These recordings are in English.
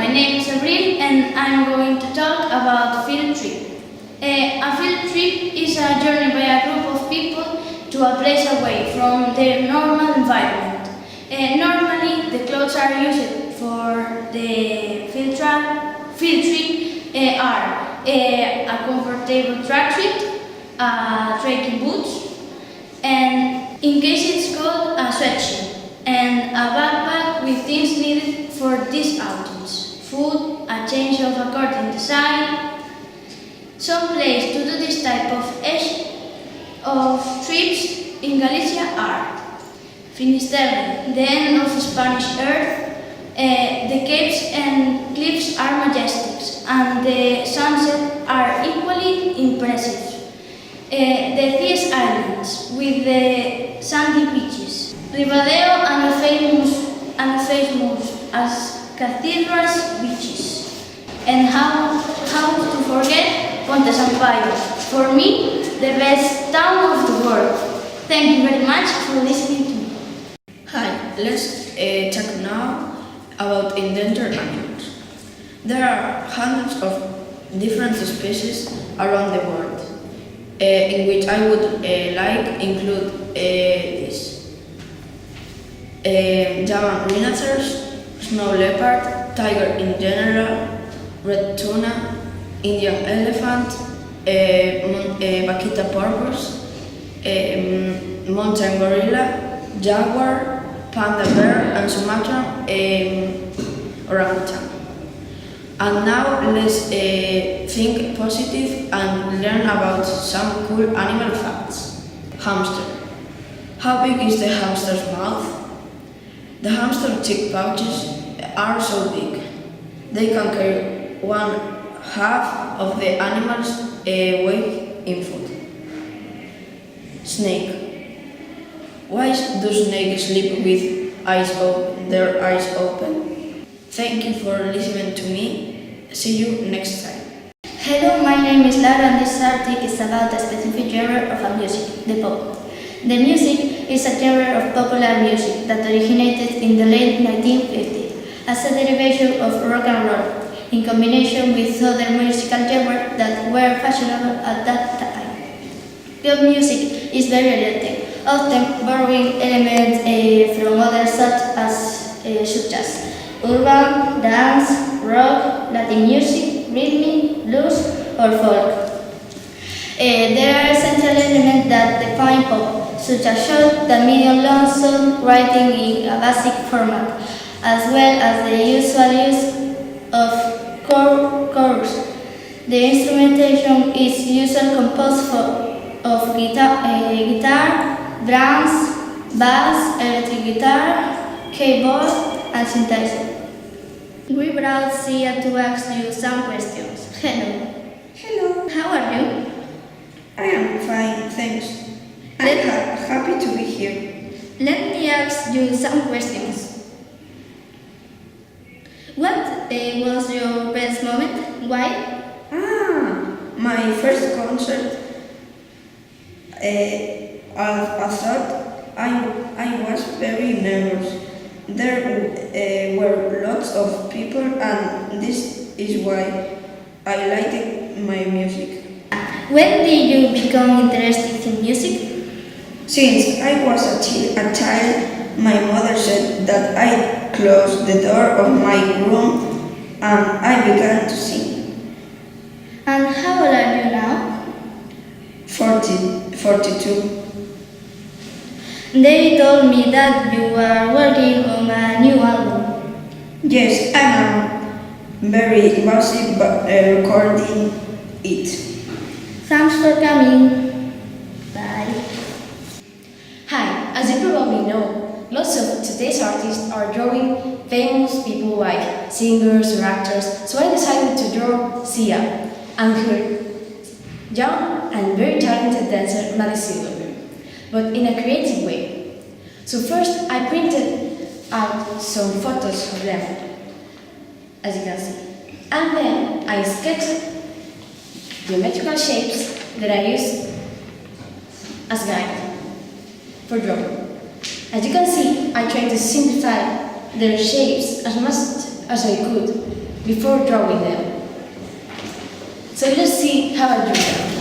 my name is Abril and I'm going to talk about field trip. A field trip is a journey by a group of people to a place away from their normal environment. Normally, the clothes are used for the field trip are a comfortable tracksuit, trekking boots, and in case it's cold, a sweatshirt, and a backpack with things needed for these outings. Food, a change of according design. Some places to do this type of trips in Galicia are Finisterre, the end of Spanish earth. The caves and cliffs are majestic, and the sunsets are equally impressive. The Thies Islands, with the sandy beaches. Ribadeo and the famous as cathedrals beaches. And how to forget Ponte Sampaio? For me, the best town of the world. Thank you very much for listening to me. Hi, let's talk now about endangered animals. There are hundreds of different species around the world, in which I would include this. Javan rhinoceros, snow leopard, tiger in general, red tuna, Indian elephant, vaquita porpoise, mountain gorilla, jaguar, panda bear, and Sumatran orangutan. And now let's think positive and learn about some cool animal facts. Hamster. How big is the hamster's mouth? The hamster cheek pouches are so big. They can carry 1/2 of the animal's weight in food. Snake. Why do snakes sleep with their eyes open? Thank you for listening to me. See you next time. Hello, my name is Lara and this article is about a specific genre of a music, the pop. The music is a genre of popular music that originated in the late 1950s as a derivation of rock and roll, in combination with other musical genres that were fashionable at that time. Pop music is very eclectic, often borrowing elements from others such as urban, dance, rock, Latin music, rhythm, blues, or folk. There are essential elements that define pop, such as short and medium long song writing in a basic format, as well as the usual use of chorus. The instrumentation is usually composed of guitar, drums, bass, electric guitar, keyboard, and synthesizer. We brought Sia to ask you some questions. Hello. Hello. How are you? I am fine, thanks. I'm happy to be here. Let me ask you some questions. What was your best moment? Why? My first concert. I thought I was very nervous. There were lots of people, and this is why I liked my music. When did you become interested in music? Since I was a child, my mother said that I closed the door of my room and I began to sing. And how old are you now? 42. They told me that you are working on a new album. Yes, I am very busy recording it. Thanks for coming. Bye. Hi, as you probably know, lots of today's artists are drawing famous people like singers or actors, so I decided to draw Sia and her young and very talented dancer Maddie Silverberg, but in a creative way. So first I printed out some photos of them, as you can see, and then I sketched geometrical shapes that I use as guide for drawing. As you can see, I tried to simplify their shapes as much as I could before drawing them. So let's see how I drew them.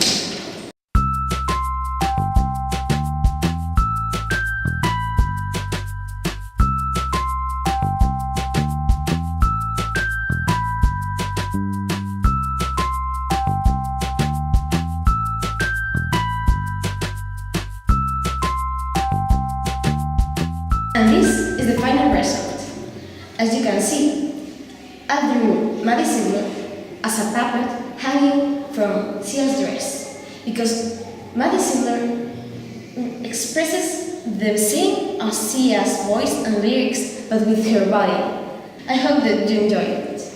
And this is the final result. As you can see, I drew Maddie Ziegler as a puppet hanging from Sia's dress, because Maddie Ziegler expresses the same as Sia's voice and lyrics, but with her body. I hope that you enjoy it.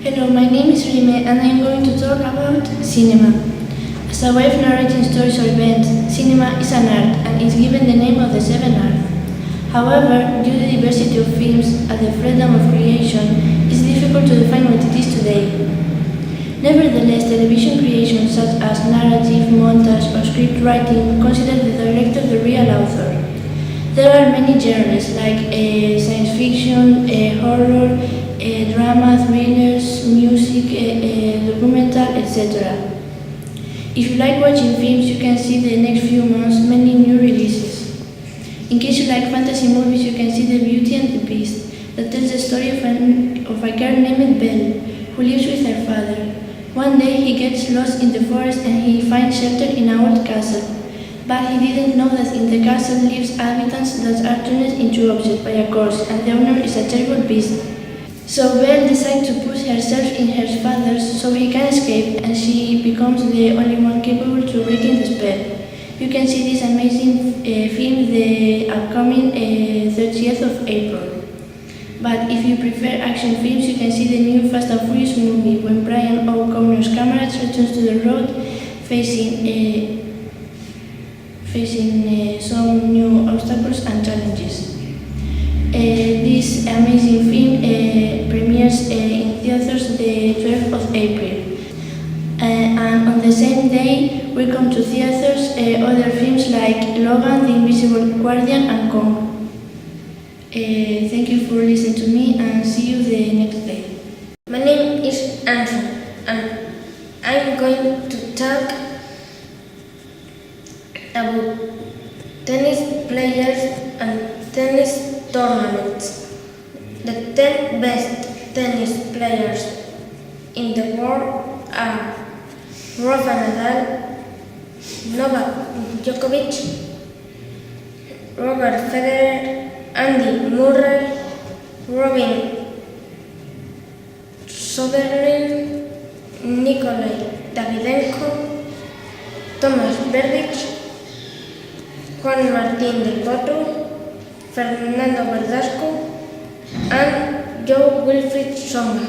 Hello, my name is Rime and I am going to talk about cinema. As a way of narrating stories or events, cinema is an art and is given the name of the seventh art. However, due to the diversity of films and the freedom of creation, it is difficult to define what it is today. Nevertheless, television creations such as narrative, montage, or script writing consider the director the real author. There are many genres like science fiction, horror, drama, thrillers, music, documental, etc. If you like watching films, you can see the next few months many new releases. In case you like fantasy movies, you can see The Beauty and the Beast, that tells the story of a girl named Belle, who lives with her father. One day he gets lost in the forest and he finds shelter in an old castle. But he didn't know that in the castle lives inhabitants that are turned into objects by a curse, and the owner is a terrible beast. So Belle decides to put herself in her father's so he can escape, and she becomes the only one capable to breaking the spell. You can see this amazing film the upcoming 30th of April. But if you prefer action films, you can see the new Fast and Furious movie, when Brian O'Connor's camera returns to the road facing some new obstacles and challenges. This amazing film premieres in theaters the 12th of April. And on the same day, we come to theaters other films like Logan, The Invisible Guardian, and Kong. Thank you for listening to me, and see you the next day. My name is Andrew, and I'm going to talk about tennis players and tennis tournaments. The 10 best tennis players in the world are Rafa Nadal, Novak Djokovic, Robert Federer, Andy Murray, Robin Soderling, Nikolai Davydenko, Thomas Berdych, Juan Martín del Potro, Fernando Verdasco, and Joe Wilfried Songa.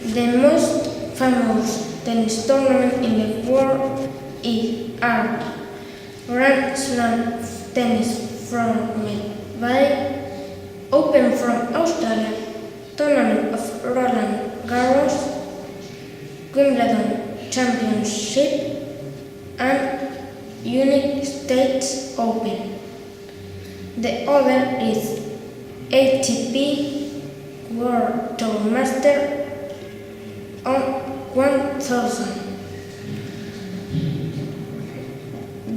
The most famous tennis tournament in the world are Grand Slam tennis from by Open from Australia, Tournament of Roland Garros, Wimbledon Championship, and United States Open. The other is ATP World Tour Master on 1000.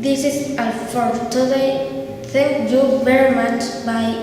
This is all for today. Thank you very much. Bye.